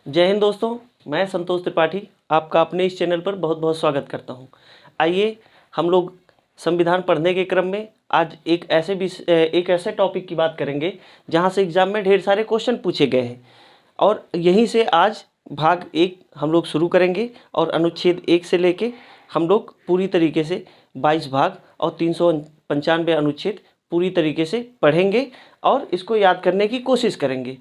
जय हिंद दोस्तों, मैं संतोष त्रिपाठी आपका अपने इस चैनल पर बहुत बहुत स्वागत करता हूं। आइए हम लोग संविधान पढ़ने के क्रम में आज एक ऐसे टॉपिक की बात करेंगे जहां से एग्जाम में ढेर सारे क्वेश्चन पूछे गए हैं और यहीं से आज भाग 1 हम लोग शुरू करेंगे और अनुच्छेद 1 से लेके हम लोग पूरी तरीके से 22 भाग और 395 अनुच्छेद पूरी तरीके से पढ़ेंगे और इसको याद करने की कोशिश करेंगे।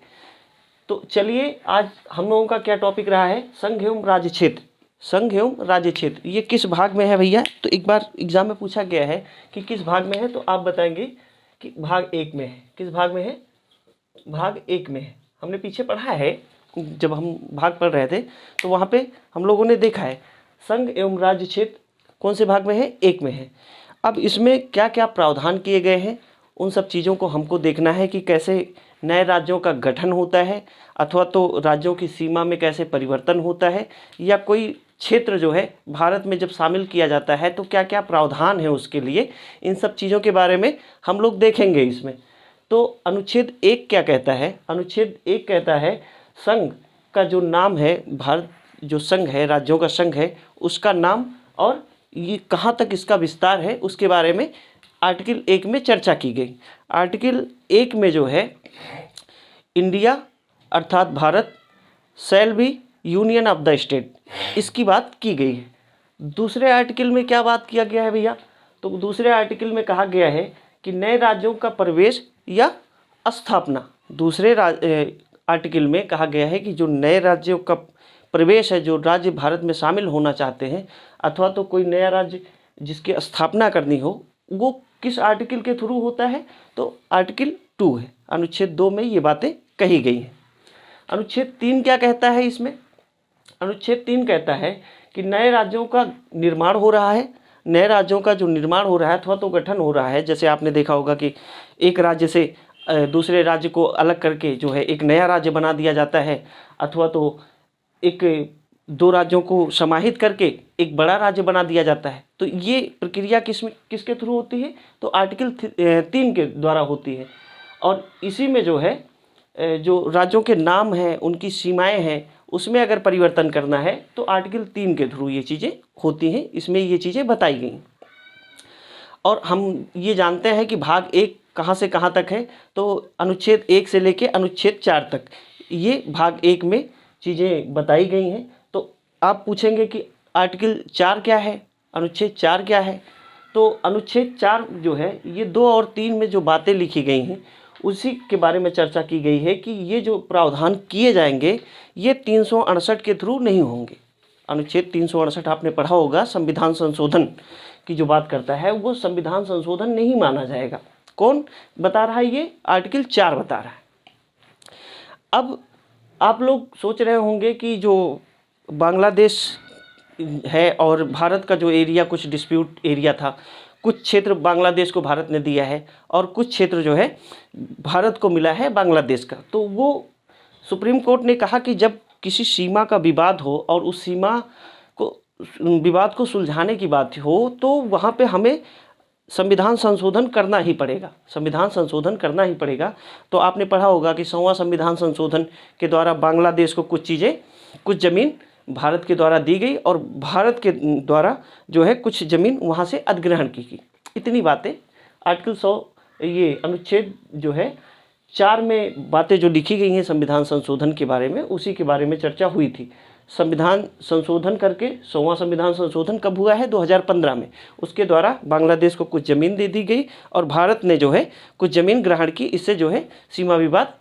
तो चलिए, आज हम लोगों का क्या टॉपिक रहा है, संघ एवं राज्य क्षेत्र। संघ एवं राज्य क्षेत्र ये किस भाग में है भैया? तो एक बार एग्जाम में पूछा गया है कि किस भाग में है, तो आप बताएंगे कि भाग 1 में है। किस भाग में है? भाग 1 में है। हमने पीछे पढ़ा है, जब हम भाग पढ़ रहे थे तो वहाँ पे हम लोगों ने देखा है संघ एवं राज्य क्षेत्र कौन से भाग में है? 1 में है। अब इसमें क्या क्या प्रावधान किए गए हैं, उन सब चीज़ों को हमको देखना है कि कैसे नए राज्यों का गठन होता है, अथवा तो राज्यों की सीमा में कैसे परिवर्तन होता है, या कोई क्षेत्र जो है भारत में जब शामिल किया जाता है तो क्या क्या प्रावधान है उसके लिए। इन सब चीज़ों के बारे में हम लोग देखेंगे इसमें। तो अनुच्छेद 1 क्या कहता है? अनुच्छेद 1 कहता है संघ का जो नाम है, भारत जो संघ है, राज्यों का संघ है, उसका नाम और ये कहाँ तक इसका विस्तार है उसके बारे में आर्टिकल 1 में चर्चा की गई। आर्टिकल 1 में जो है इंडिया अर्थात Bharat shall be union of the state, इसकी बात की गई है। दूसरे आर्टिकल में क्या बात किया गया है भैया? तो दूसरे आर्टिकल में कहा गया है कि नए राज्यों का प्रवेश या स्थापना। आर्टिकल में कहा गया है कि जो नए राज्यों का प्रवेश है, जो राज्य भारत में शामिल होना चाहते हैं अथवा तो कोई नया राज्य जिसकी स्थापना करनी हो, वो किस आर्टिकल के थ्रू होता है? तो आर्टिकल 2 है। अनुच्छेद 2 में ये बातें कही गई हैं। अनुच्छेद 3 क्या कहता है इसमें? अनुच्छेद 3 कहता है कि नए राज्यों का निर्माण हो रहा है। नए राज्यों का जो निर्माण हो रहा है अथवा तो गठन हो रहा है, जैसे आपने देखा होगा कि एक राज्य से दूसरे राज्य को अलग करके जो है एक नया राज्य बना दिया जाता है, अथवा तो एक 2 राज्यों को समाहित करके एक बड़ा राज्य बना दिया जाता है। तो ये प्रक्रिया किसके थ्रू होती है? तो आर्टिकल 3 के द्वारा होती है। और इसी में जो है जो राज्यों के नाम हैं, उनकी सीमाएं हैं, उसमें अगर परिवर्तन करना है तो आर्टिकल 3 के थ्रू ये चीज़ें होती हैं। इसमें ये चीज़ें बताई गई। और हम ये जानते हैं कि भाग 1 कहाँ से कहाँ तक है, तो अनुच्छेद 1 से लेके अनुच्छेद 4 तक ये भाग 1 में चीज़ें बताई गई हैं। तो आप पूछेंगे कि आर्टिकल 4 क्या है, अनुच्छेद 4 क्या है? तो अनुच्छेद 4 जो है ये 2 और 3 में जो बातें लिखी गई हैं उसी के बारे में चर्चा की गई है कि ये जो प्रावधान किए जाएंगे ये 368 के थ्रू नहीं होंगे। अनुच्छेद 368 आपने पढ़ा होगा, संविधान संशोधन की जो बात करता है, वो संविधान संशोधन नहीं माना जाएगा। कौन बता रहा है? ये आर्टिकल 4 बता रहा है। अब आप लोग सोच रहे होंगे कि जो बांग्लादेश है और भारत का जो एरिया, कुछ डिस्प्यूट एरिया था, कुछ क्षेत्र बांग्लादेश को भारत ने दिया है और कुछ क्षेत्र जो है भारत को मिला है बांग्लादेश का। तो वो सुप्रीम कोर्ट ने कहा कि जब किसी सीमा का विवाद हो और उस विवाद को सुलझाने की बात हो तो वहाँ पे हमें संविधान संशोधन करना ही पड़ेगा। संविधान संशोधन करना ही पड़ेगा। तो आपने पढ़ा होगा कि 100वां संविधान संशोधन के द्वारा बांग्लादेश को कुछ ज़मीन भारत के द्वारा दी गई और भारत के द्वारा जो है कुछ ज़मीन वहाँ से अधिग्रहण की गई। इतनी बातें आर्टिकल 100 ये अनुच्छेद जो है 4 में बातें जो लिखी गई हैं संविधान संशोधन के बारे में, उसी के बारे में चर्चा हुई थी। संविधान संशोधन करके 100वां संविधान संशोधन कब हुआ है? 2015 में। उसके द्वारा बांग्लादेश को कुछ ज़मीन दे दी गई और भारत ने जो है कुछ ज़मीन ग्रहण की। इससे जो है सीमा विवाद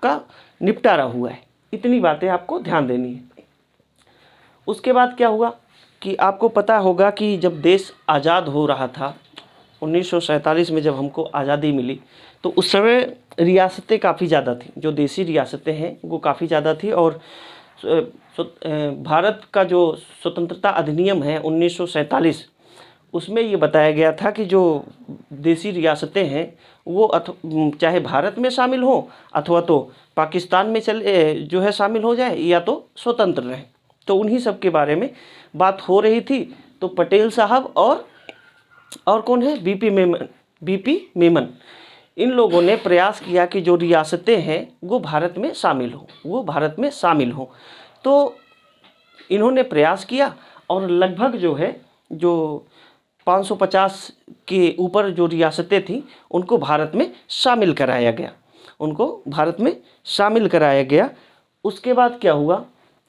का निपटारा हुआ है। इतनी बातें आपको ध्यान देनी है। उसके बाद क्या हुआ कि आपको पता होगा कि जब देश आज़ाद हो रहा था 1947 में, जब हमको आज़ादी मिली, तो उस समय रियासतें काफ़ी ज़्यादा थी। जो देसी रियासतें हैं वो काफ़ी ज़्यादा थी। और भारत का जो स्वतंत्रता अधिनियम है 1947, उसमें ये बताया गया था कि जो देसी रियासतें हैं वो चाहे भारत में शामिल हो अथवा तो पाकिस्तान में जो है शामिल हो जाए या तो स्वतंत्र रहें। तो उन्हीं सब के बारे में बात हो रही थी। तो पटेल साहब और कौन है? बीपी मेमन इन लोगों ने प्रयास किया कि जो रियासतें हैं वो भारत में शामिल हों, वो भारत में शामिल हों। तो इन्होंने प्रयास किया और लगभग जो है जो 550 के ऊपर जो रियासतें थीं उनको भारत में शामिल कराया गया, उनको भारत में शामिल कराया गया। उसके बाद क्या हुआ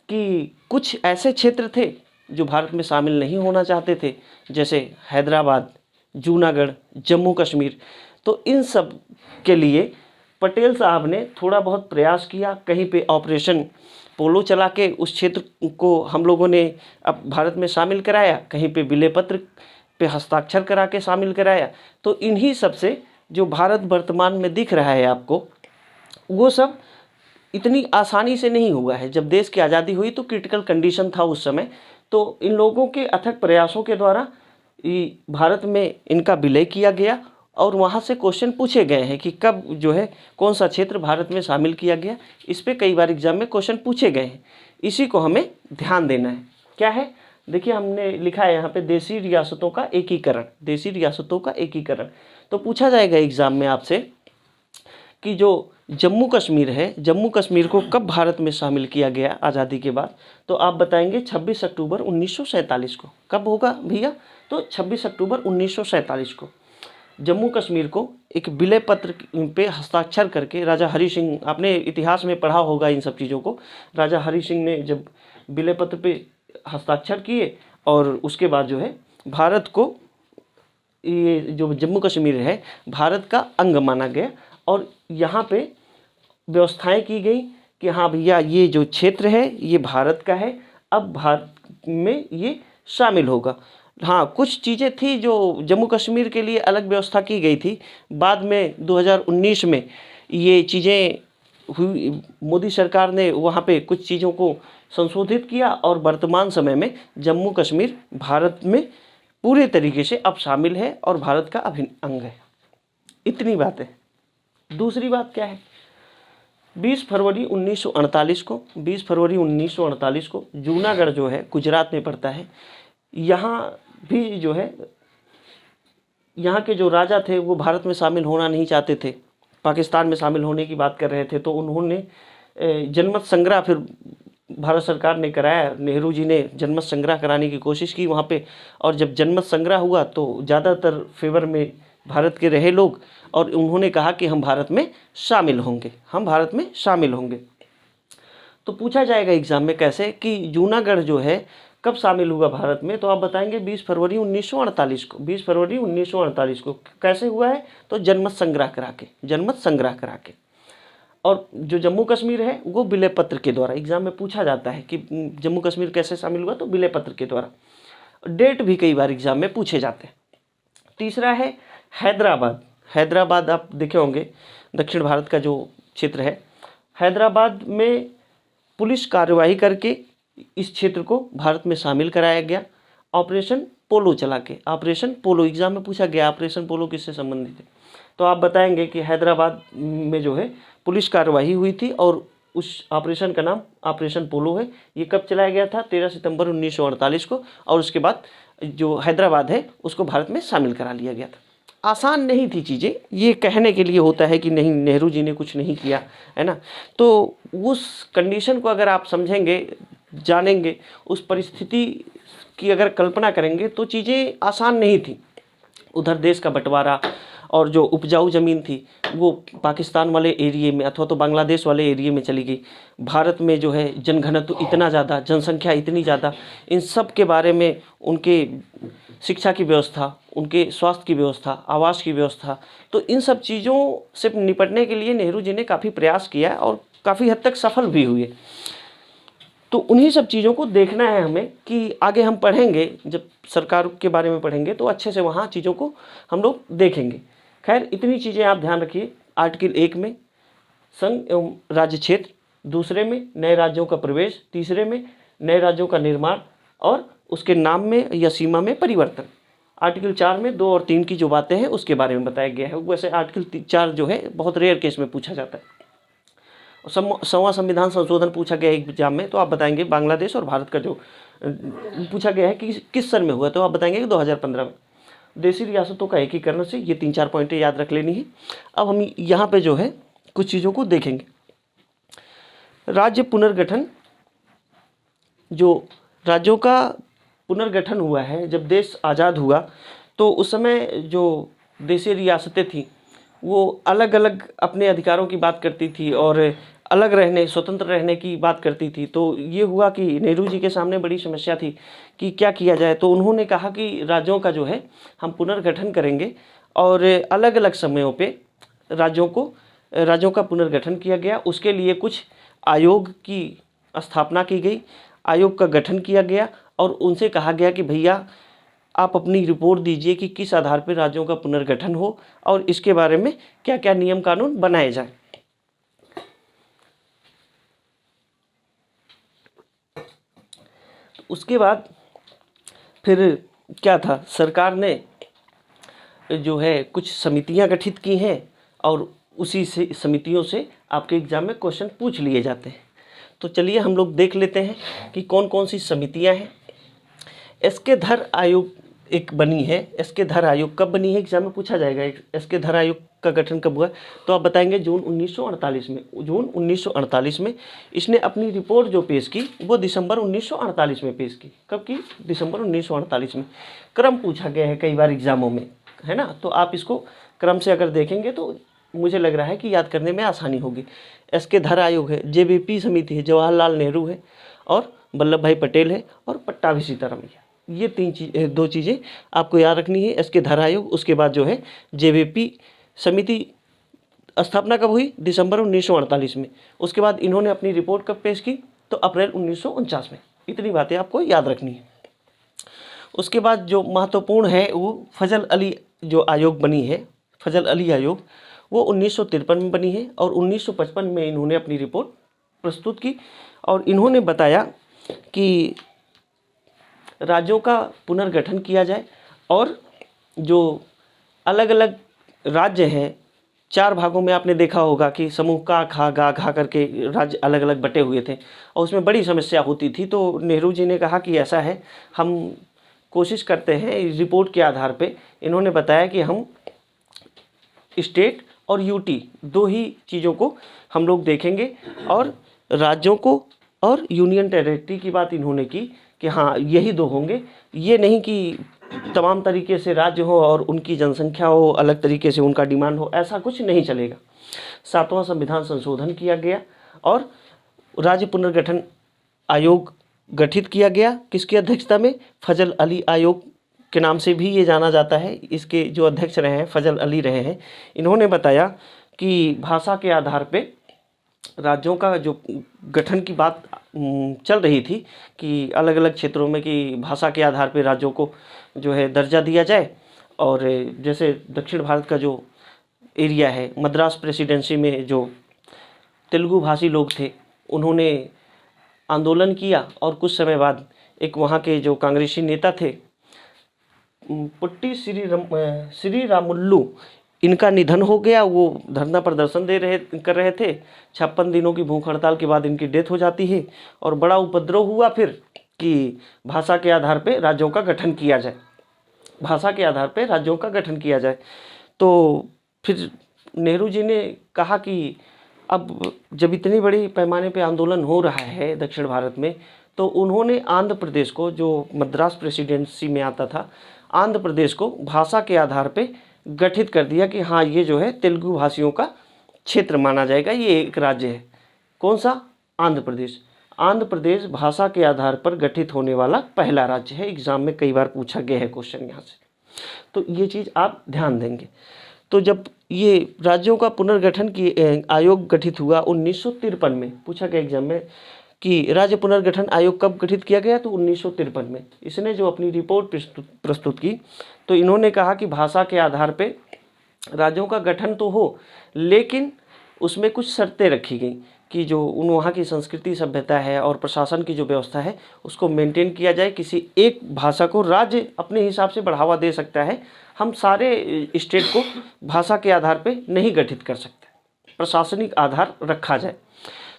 कि कुछ ऐसे क्षेत्र थे जो भारत में शामिल नहीं होना चाहते थे, जैसे हैदराबाद, जूनागढ़, जम्मू कश्मीर। तो इन सब के लिए पटेल साहब ने थोड़ा बहुत प्रयास किया, कहीं पे ऑपरेशन पोलो चला के उस क्षेत्र को हम लोगों ने अब भारत में शामिल कराया, कहीं पे विलय पत्र पे हस्ताक्षर करा के शामिल कराया। तो इन्हीं सब से जो भारत वर्तमान में दिख रहा है आपको, वो सब इतनी आसानी से नहीं हुआ है। जब देश की आज़ादी हुई तो क्रिटिकल कंडीशन था उस समय, तो इन लोगों के अथक प्रयासों के द्वारा भारत में इनका विलय किया गया और वहाँ से क्वेश्चन पूछे गए हैं कि कब जो है कौन सा क्षेत्र भारत में शामिल किया गया। इस पे कई बार एग्जाम में क्वेश्चन पूछे गए हैं, इसी को हमें ध्यान देना है। क्या है, देखिए हमने लिखा है यहाँ पे देशी रियासतों का एकीकरण, देशी रियासतों का एकीकरण। तो पूछा जाएगा एग्जाम में आपसे कि जो जम्मू कश्मीर है, जम्मू कश्मीर को कब भारत में शामिल किया गया आज़ादी के बाद, तो आप बताएंगे 26 अक्टूबर 1947 को। कब होगा भैया, तो 26 अक्टूबर 1947 को जम्मू कश्मीर को एक विलय पत्र पे हस्ताक्षर करके राजा हरि सिंह, आपने इतिहास में पढ़ा होगा इन सब चीज़ों को, राजा हरि सिंह ने जब विलय पत्र पे हस्ताक्षर किए और उसके बाद जो है भारत को, ये जो जम्मू कश्मीर है भारत का अंग माना गया और यहाँ पे व्यवस्थाएं की गई कि हाँ भैया ये जो क्षेत्र है ये भारत का है, अब भारत में ये शामिल होगा। हाँ, कुछ चीज़ें थी जो जम्मू कश्मीर के लिए अलग व्यवस्था की गई थी, बाद में 2019 में ये चीज़ें हुई, मोदी सरकार ने वहाँ पे कुछ चीज़ों को संशोधित किया और वर्तमान समय में जम्मू कश्मीर भारत में पूरे तरीके से अब शामिल है और भारत का अभिन्न अंग है। इतनी बात है। दूसरी बात क्या है, 20 फरवरी 1948 को, 20 फरवरी 1948 को जूनागढ़ जो है गुजरात में पड़ता है, यहाँ भी जो है यहाँ के जो राजा थे वो भारत में शामिल होना नहीं चाहते थे, पाकिस्तान में शामिल होने की बात कर रहे थे। तो उन्होंने जनमत संग्रह फिर भारत सरकार ने कराया, नेहरू जी ने जनमत संग्रह कराने की कोशिश की वहाँ पे, और जब जनमत संग्रह हुआ तो ज़्यादातर फेवर में भारत के रहे लोग और उन्होंने कहा कि हम भारत में शामिल होंगे, हम भारत में शामिल होंगे। तो पूछा जाएगा एग्जाम में कैसे कि जूनागढ़ जो है कब शामिल हुआ भारत में, तो आप बताएंगे 20 फरवरी 1948 को। 20 फरवरी 1948 को कैसे हुआ है, तो जनमत संग्रह करा के, जनमत संग्रह करा के। और जो जम्मू कश्मीर है वो विलय पत्र के द्वारा, एग्जाम में पूछा जाता है कि जम्मू कश्मीर कैसे शामिल हुआ, तो विलय पत्र के द्वारा। डेट भी कई बार एग्जाम में पूछे जाते हैं। तीसरा है हैदराबाद। हैदराबाद आप देखे होंगे दक्षिण भारत का जो क्षेत्र है, हैदराबाद में पुलिस कार्यवाही करके इस क्षेत्र को भारत में शामिल कराया गया, ऑपरेशन पोलो चला के। ऑपरेशन पोलो एग्जाम में पूछा गया, ऑपरेशन पोलो किससे संबंधित है, तो आप बताएंगे कि हैदराबाद में जो है पुलिस कार्यवाही हुई थी और उस ऑपरेशन का नाम ऑपरेशन पोलो है। ये कब चलाया गया था, 13 सितंबर 1948 को, और उसके बाद जो हैदराबाद है उसको भारत में शामिल करा लिया गया था। आसान नहीं थी चीज़ें, ये कहने के लिए होता है कि नहीं नेहरू जी ने कुछ नहीं किया, है ना। तो उस कंडीशन को अगर आप समझेंगे, जानेंगे, उस परिस्थिति की अगर कल्पना करेंगे तो चीज़ें आसान नहीं थी। उधर देश का बंटवारा और जो उपजाऊ ज़मीन थी वो पाकिस्तान वाले एरिए में अथवा तो बांग्लादेश वाले एरिए में चली गई। भारत में जो है जनघनत्व इतना ज़्यादा, जनसंख्या इतनी ज़्यादा, इन सब के बारे में उनके शिक्षा की व्यवस्था, उनके स्वास्थ्य की व्यवस्था, आवास की व्यवस्था, तो इन सब चीज़ों से निपटने के लिए नेहरू जी ने काफ़ी प्रयास किया और काफ़ी हद तक सफल भी हुए। तो उन्हीं सब चीज़ों को देखना है हमें कि आगे हम पढ़ेंगे, जब सरकार के बारे में पढ़ेंगे तो अच्छे से वहाँ चीज़ों को हम लोग देखेंगे। खैर इतनी चीज़ें आप ध्यान रखिए। आर्टिकल 1 में संघ एवं राज्य क्षेत्र, दूसरे में नए राज्यों का प्रवेश, तीसरे में नए राज्यों का निर्माण और उसके नाम में या सीमा में परिवर्तन। आर्टिकल 4 में 2 और 3 की जो बातें हैं उसके बारे में बताया गया है। वैसे आर्टिकल 4 जो है बहुत रेयर केस में पूछा जाता है। 100वां संविधान संशोधन पूछा गया है एग्जाम में, तो आप बताएंगे बांग्लादेश और भारत का जो पूछा गया है कि किस सन में हुआ, तो आप बताएंगे कि 2015 में। देशी रियासतों का एकीकरण से। ये 3-4 पॉइंटें याद रख लेनी है। अब हम यहाँ पे जो है कुछ चीज़ों को देखेंगे। राज्य पुनर्गठन, जो राज्यों का पुनर्गठन हुआ है, जब देश आज़ाद हुआ तो उस समय जो देशी रियासतें थीं वो अलग अलग अपने अधिकारों की बात करती थी और अलग रहने, स्वतंत्र रहने की बात करती थी। तो ये हुआ कि नेहरू जी के सामने बड़ी समस्या थी कि क्या किया जाए। तो उन्होंने कहा कि राज्यों का जो है हम पुनर्गठन करेंगे और अलग अलग समयों पे राज्यों का पुनर्गठन किया गया। उसके लिए कुछ आयोग की स्थापना की गई, आयोग का गठन किया गया और उनसे कहा गया कि भैया आप अपनी रिपोर्ट दीजिए कि किस आधार पर राज्यों का पुनर्गठन हो और इसके बारे में क्या क्या नियम कानून बनाए जाए। उसके बाद फिर क्या था, सरकार ने जो है कुछ समितियां गठित की हैं और उसी से समितियों से आपके एग्जाम में क्वेश्चन पूछ लिए जाते हैं। तो चलिए हम लोग देख लेते हैं कि कौन कौन सी समितियां हैं। एसके धर आयोग एक बनी है। एसके धर आयोग कब बनी है, एग्जाम में पूछा जाएगा। एसके धर आयोग का गठन कब हुआ, तो आप बताएंगे जून 1948 में। जून 1948 में इसने अपनी रिपोर्ट जो पेश की वो दिसंबर 1948 में पेश की। कब की, दिसंबर 1948 में। क्रम पूछा गया है कई बार एग्जामों में, है ना, तो आप इसको क्रम से अगर देखेंगे तो मुझे लग रहा है कि याद करने में आसानी होगी। एसके धर आयोग है, जेबीपी समिति है, जवाहरलाल नेहरू है और वल्लभ भाई पटेल है और पट्टाभी सीतारामैया। ये दो चीज़ें आपको याद रखनी है। एसके धर आयोग, उसके बाद जो है जेबीपी समिति स्थापना कब हुई, दिसंबर 1948 में। उसके बाद इन्होंने अपनी रिपोर्ट कब पेश की, तो अप्रैल 1949 में। इतनी बातें आपको याद रखनी है। उसके बाद जो महत्वपूर्ण है वो फजल अली जो आयोग बनी है, फजल अली आयोग, वो 1953 में बनी है और 1955 में इन्होंने अपनी रिपोर्ट प्रस्तुत की और इन्होंने बताया कि राज्यों का पुनर्गठन किया जाए और जो अलग अलग राज्य हैं, 4 भागों में आपने देखा होगा कि समूह का खा गा घा करके राज्य अलग अलग बटे हुए थे और उसमें बड़ी समस्या होती थी। तो नेहरू जी ने कहा कि ऐसा है, हम कोशिश करते हैं इस रिपोर्ट के आधार पे। इन्होंने बताया कि हम स्टेट और यूटी 2 ही चीज़ों को हम लोग देखेंगे और राज्यों को और यूनियन टेरिटरी की बात इन्होंने की कि हाँ यही 2 होंगे। ये नहीं कि तमाम तरीके से राज्य हो और उनकी जनसंख्या हो, अलग तरीके से उनका डिमांड हो, ऐसा कुछ नहीं चलेगा। 7वां संविधान संशोधन किया गया और राज्य पुनर्गठन आयोग गठित किया गया। किसकी अध्यक्षता में, फजल अली आयोग के नाम से भी ये जाना जाता है। इसके जो अध्यक्ष रहे हैं फजल अली रहे हैं। इन्होंने बताया कि भाषा के आधार पे राज्यों का जो गठन की बात चल रही थी कि अलग अलग क्षेत्रों में कि भाषा के आधार पे राज्यों को जो है दर्जा दिया जाए। और जैसे दक्षिण भारत का जो एरिया है, मद्रास प्रेसिडेंसी में जो तेलुगु भाषी लोग थे उन्होंने आंदोलन किया और कुछ समय बाद एक वहाँ के जो कांग्रेसी नेता थे पुट्टी श्री रामुल्लू, इनका निधन हो गया। वो धरना प्रदर्शन कर रहे थे। 56 दिनों की भूख हड़ताल के बाद इनकी डेथ हो जाती है और बड़ा उपद्रव हुआ फिर कि भाषा के आधार पे राज्यों का गठन किया जाए, भाषा के आधार पे राज्यों का गठन किया जाए। तो फिर नेहरू जी ने कहा कि अब जब इतनी बड़ी पैमाने पे आंदोलन हो रहा है दक्षिण भारत में, तो उन्होंने आंध्र प्रदेश को, जो मद्रास प्रेसिडेंसी में आता था, आंध्र प्रदेश को भाषा के आधार पे गठित कर दिया कि हाँ ये जो है तेलुगु भाषियों का क्षेत्र माना जाएगा, ये एक राज्य है। कौन सा, आंध्र प्रदेश। आंध्र प्रदेश भाषा के आधार पर गठित होने वाला पहला राज्य है। एग्जाम में कई बार पूछा गया है क्वेश्चन यहाँ से, तो ये चीज़ आप ध्यान देंगे। तो जब ये राज्यों का पुनर्गठन की आयोग गठित हुआ 1953 में, पूछा गया एग्जाम में कि राज्य पुनर्गठन आयोग कब गठित किया गया, तो 1953 में। इसने जो अपनी रिपोर्ट प्रस्तुत की तो इन्होंने कहा कि भाषा के आधार पे राज्यों का गठन तो हो, लेकिन उसमें कुछ शर्तें रखी गई कि जो वहाँ की संस्कृति सभ्यता है और प्रशासन की जो व्यवस्था है उसको मेंटेन किया जाए। किसी एक भाषा को राज्य अपने हिसाब से बढ़ावा दे सकता है, हम सारे स्टेट को भाषा के आधार पे नहीं गठित कर सकते, प्रशासनिक आधार रखा जाए।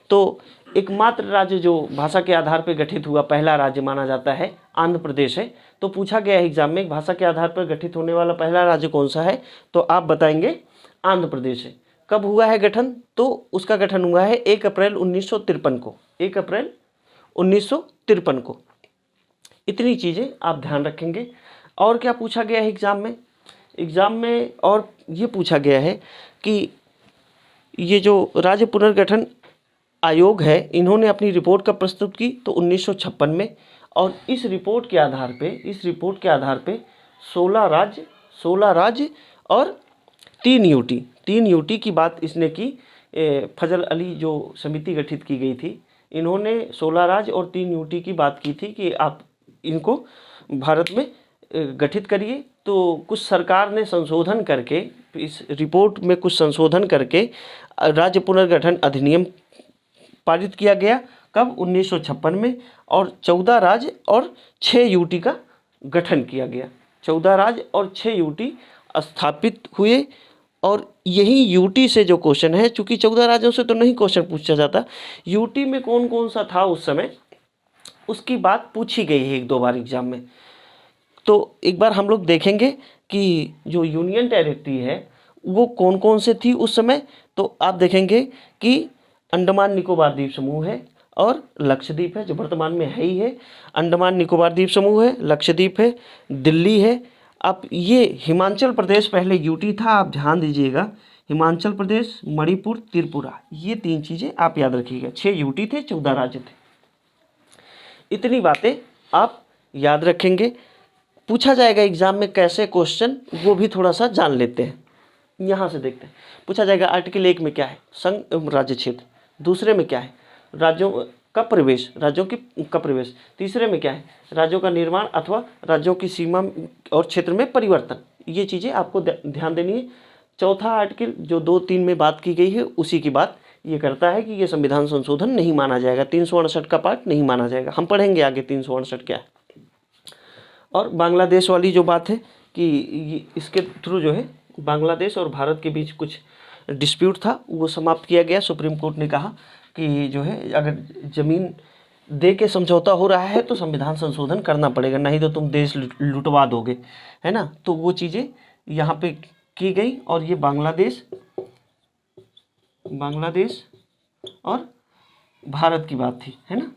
तो एकमात्र राज्य जो भाषा के आधार पर गठित हुआ, पहला राज्य माना जाता है आंध्र प्रदेश है। तो पूछा गया है एग्जाम में भाषा के आधार पर गठित होने वाला पहला राज्य कौन सा है, तो आप बताएंगे आंध्र प्रदेश है। कब हुआ है गठन, तो उसका गठन हुआ है 1 अप्रैल 1953 को, 1 अप्रैल 1953 को। इतनी चीज़ें आप ध्यान रखेंगे। और क्या पूछा गया है एग्ज़ाम में और ये पूछा गया है कि ये जो राज्य पुनर्गठन आयोग है, इन्होंने अपनी रिपोर्ट कब प्रस्तुत की, तो 1956 में। और इस रिपोर्ट के आधार पे 16 राज्य और 3 यूटी की बात इसने की। फजल अली जो समिति गठित की गई थी, इन्होंने 16 राज्य और 3 यूटी की बात की थी कि आप इनको भारत में गठित करिए। तो कुछ सरकार ने संशोधन करके, इस रिपोर्ट में कुछ संशोधन करके राज्य पुनर्गठन अधिनियम पारित किया गया। कब, 1956 में। और 14 राज्य और 6 यूटी का गठन किया गया। 14 राज्य और 6 यूटी स्थापित हुए। और यही यूटी से जो क्वेश्चन है, चूंकि 14 राज्यों से तो नहीं क्वेश्चन पूछा जाता, यूटी में कौन कौन सा था उस समय, उसकी बात पूछी गई है 1-2 बार एग्जाम में। तो एक बार हम लोग देखेंगे कि जो यूनियन टेरिटरी है वो कौन कौन से थी उस समय। तो आप देखेंगे कि अंडमान निकोबार द्वीप समूह है और लक्षद्वीप है, जो वर्तमान में है ही है। अंडमान निकोबार द्वीप समूह है, लक्षद्वीप है, दिल्ली है। अब ये हिमाचल प्रदेश पहले यूटी था, आप ध्यान दीजिएगा। हिमाचल प्रदेश, मणिपुर, त्रिपुरा, ये 3 चीज़ें आप याद रखिएगा। 6 यूटी थे, 14 राज्य थे। इतनी बातें आप याद रखेंगे। पूछा जाएगा एग्जाम में कैसे क्वेश्चन, वो भी थोड़ा सा जान लेते हैं। यहाँ से देखते हैं। पूछा जाएगा आर्टिकल 1 में क्या है, संघ राज्य क्षेत्र। दूसरे में क्या है, राज्यों का प्रवेश, तीसरे में क्या है, राज्यों का निर्माण अथवा राज्यों की सीमा और क्षेत्र में परिवर्तन। ये चीज़ें आपको ध्यान देनी है। चौथा आर्टिकल जो 2-3 में बात की गई है, उसी की बात ये करता है कि ये संविधान संशोधन नहीं माना जाएगा, 368 का पार्ट नहीं माना जाएगा। हम पढ़ेंगे आगे 368 क्या है। और बांग्लादेश वाली जो बात है कि इसके थ्रू जो है बांग्लादेश और भारत के बीच कुछ डिस्प्यूट था, वो समाप्त किया गया। सुप्रीम कोर्ट ने कहा कि जो है अगर ज़मीन दे के समझौता हो रहा है तो संविधान संशोधन करना पड़ेगा, नहीं तो तुम देश लुटवा दोगे, है ना। तो वो चीज़ें यहाँ पे की गई। और ये बांग्लादेश और भारत की बात थी, है ना।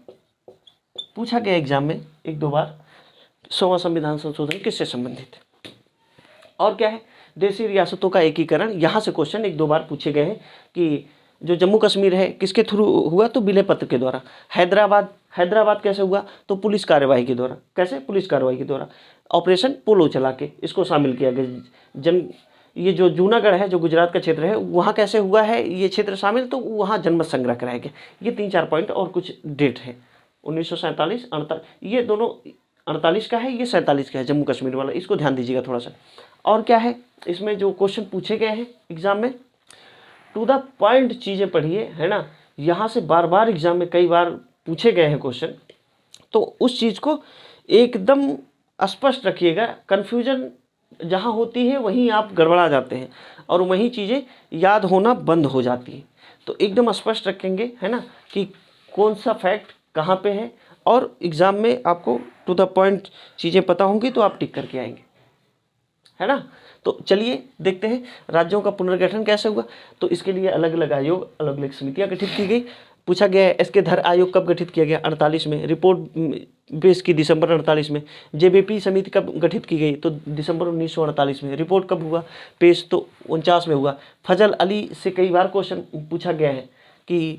पूछा गया एग्जाम में 1-2 बार 100वां संविधान संशोधन किससे संबंधित है। और क्या है, देशी रियासतों का एकीकरण। यहाँ से क्वेश्चन 1-2 बार पूछे गए हैं कि जो जम्मू कश्मीर है किसके थ्रू हुआ, तो विलय पत्र के द्वारा। हैदराबाद कैसे हुआ, तो पुलिस कार्रवाई के द्वारा। कैसे, पुलिस कार्रवाई के द्वारा। ऑपरेशन पोलो चला के इसको शामिल किया गया। ये जो जूनागढ़ है, जो गुजरात का क्षेत्र है, वहाँ कैसे हुआ है ये क्षेत्र शामिल, तो वहाँ जनमत संग्रह कराया गया। ये 3-4 पॉइंट और कुछ डेट है। 1947, 48, ये दोनों 48 का है, ये 47 का है, जम्मू कश्मीर वाला। इसको ध्यान दीजिएगा थोड़ा सा। और क्या है, इसमें जो क्वेश्चन पूछे गए हैं एग्जाम में, टू द पॉइंट चीज़ें पढ़िए, है ना। यहाँ से बार बार एग्जाम में कई बार पूछे गए हैं क्वेश्चन, तो उस चीज़ को एकदम स्पष्ट रखिएगा। कन्फ्यूजन जहाँ होती है वहीं आप गड़बड़ा जाते हैं और वहीं चीज़ें याद होना बंद हो जाती हैं। तो एकदम स्पष्ट रखेंगे, है ना, कि कौन सा फैक्ट कहाँ पे है। और एग्ज़ाम में आपको टू द पॉइंट चीज़ें पता होंगी तो आप टिक करके आएंगे, है ना। तो चलिए देखते हैं राज्यों का पुनर्गठन कैसे हुआ। तो इसके लिए अलग अलग आयोग, अलग अलग समितियां गठित की गई। पूछा गया है एसके धर आयोग कब गठित किया गया, 48 में। रिपोर्ट पेश की दिसंबर 48 में। जेबीपी समिति कब गठित की गई, तो दिसंबर 1948 में। रिपोर्ट कब हुआ पेश, तो 49 में हुआ। फजल अली से कई बार क्वेश्चन पूछा गया है कि,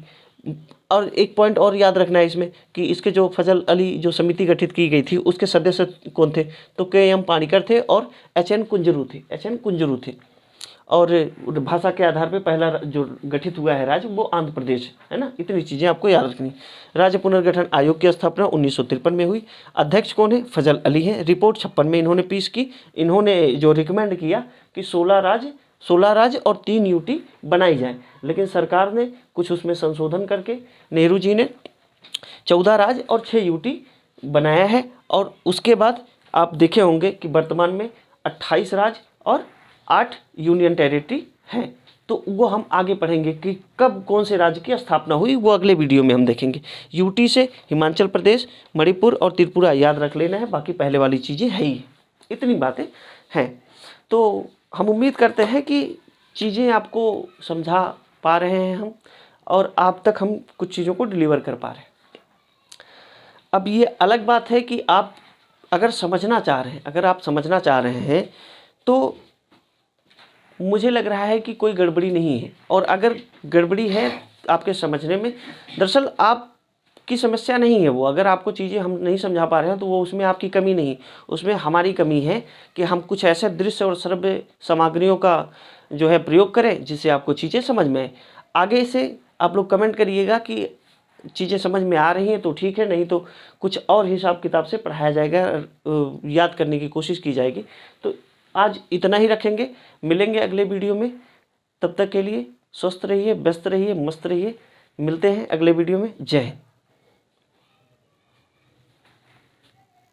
और एक पॉइंट और याद रखना है इसमें कि इसके जो फजल अली जो समिति गठित की गई थी उसके सदस्य कौन थे, तो के.एम. पाणिकर थे और एच.एन. कुंजरू थे। और भाषा के आधार पे पहला जो गठित हुआ है राज्य वो आंध्र प्रदेश है ना। इतनी चीज़ें आपको याद रखनी। राज्य पुनर्गठन आयोग की स्थापना 1953 में हुई। अध्यक्ष कौन है, फजल अली हैं। रिपोर्ट 56 में इन्होंने पेश की। इन्होंने जो रिकमेंड किया कि 16 राज्य और 3 यूटी बनाई जाए, लेकिन सरकार ने कुछ उसमें संशोधन करके नेहरू जी ने 14 राज्य और 6 यूटी बनाया है। और उसके बाद आप देखे होंगे कि वर्तमान में 28 राज्य और 8 यूनियन टेरिटरी हैं। तो वो हम आगे पढ़ेंगे कि कब कौन से राज्य की स्थापना हुई, वो अगले वीडियो में हम देखेंगे। यूटी से हिमाचल प्रदेश, मणिपुर और त्रिपुरा याद रख लेना है, बाकी पहले वाली चीज़ें है ही, इतनी बातें हैं। तो हम उम्मीद करते हैं कि चीज़ें आपको समझा पा रहे हैं हम, और आप तक हम कुछ चीज़ों को डिलीवर कर पा रहे हैं। अब ये अलग बात है कि आप अगर समझना चाह रहे हैं, अगर आप समझना चाह रहे हैं तो मुझे लग रहा है कि कोई गड़बड़ी नहीं है, और अगर गड़बड़ी है आपके समझने में, दरअसल आपकी समस्या नहीं है वो। अगर आपको चीज़ें हम नहीं समझा पा रहे हैं तो वो उसमें आपकी कमी नहीं, उसमें हमारी कमी है कि हम कुछ ऐसे दृश्य और श्रव्य सामग्रियों का जो है प्रयोग करें जिससे आपको चीज़ें समझ में आए। आगे से आप लोग कमेंट करिएगा कि चीज़ें समझ में आ रही हैं तो ठीक है, नहीं तो कुछ और हिसाब किताब से पढ़ाया जाएगा, याद करने की कोशिश की जाएगी। तो आज इतना ही रखेंगे, मिलेंगे अगले वीडियो में। तब तक के लिए स्वस्थ रहिए, व्यस्त रहिए, मस्त रहिए। मिलते हैं अगले वीडियो में। जय हिंद।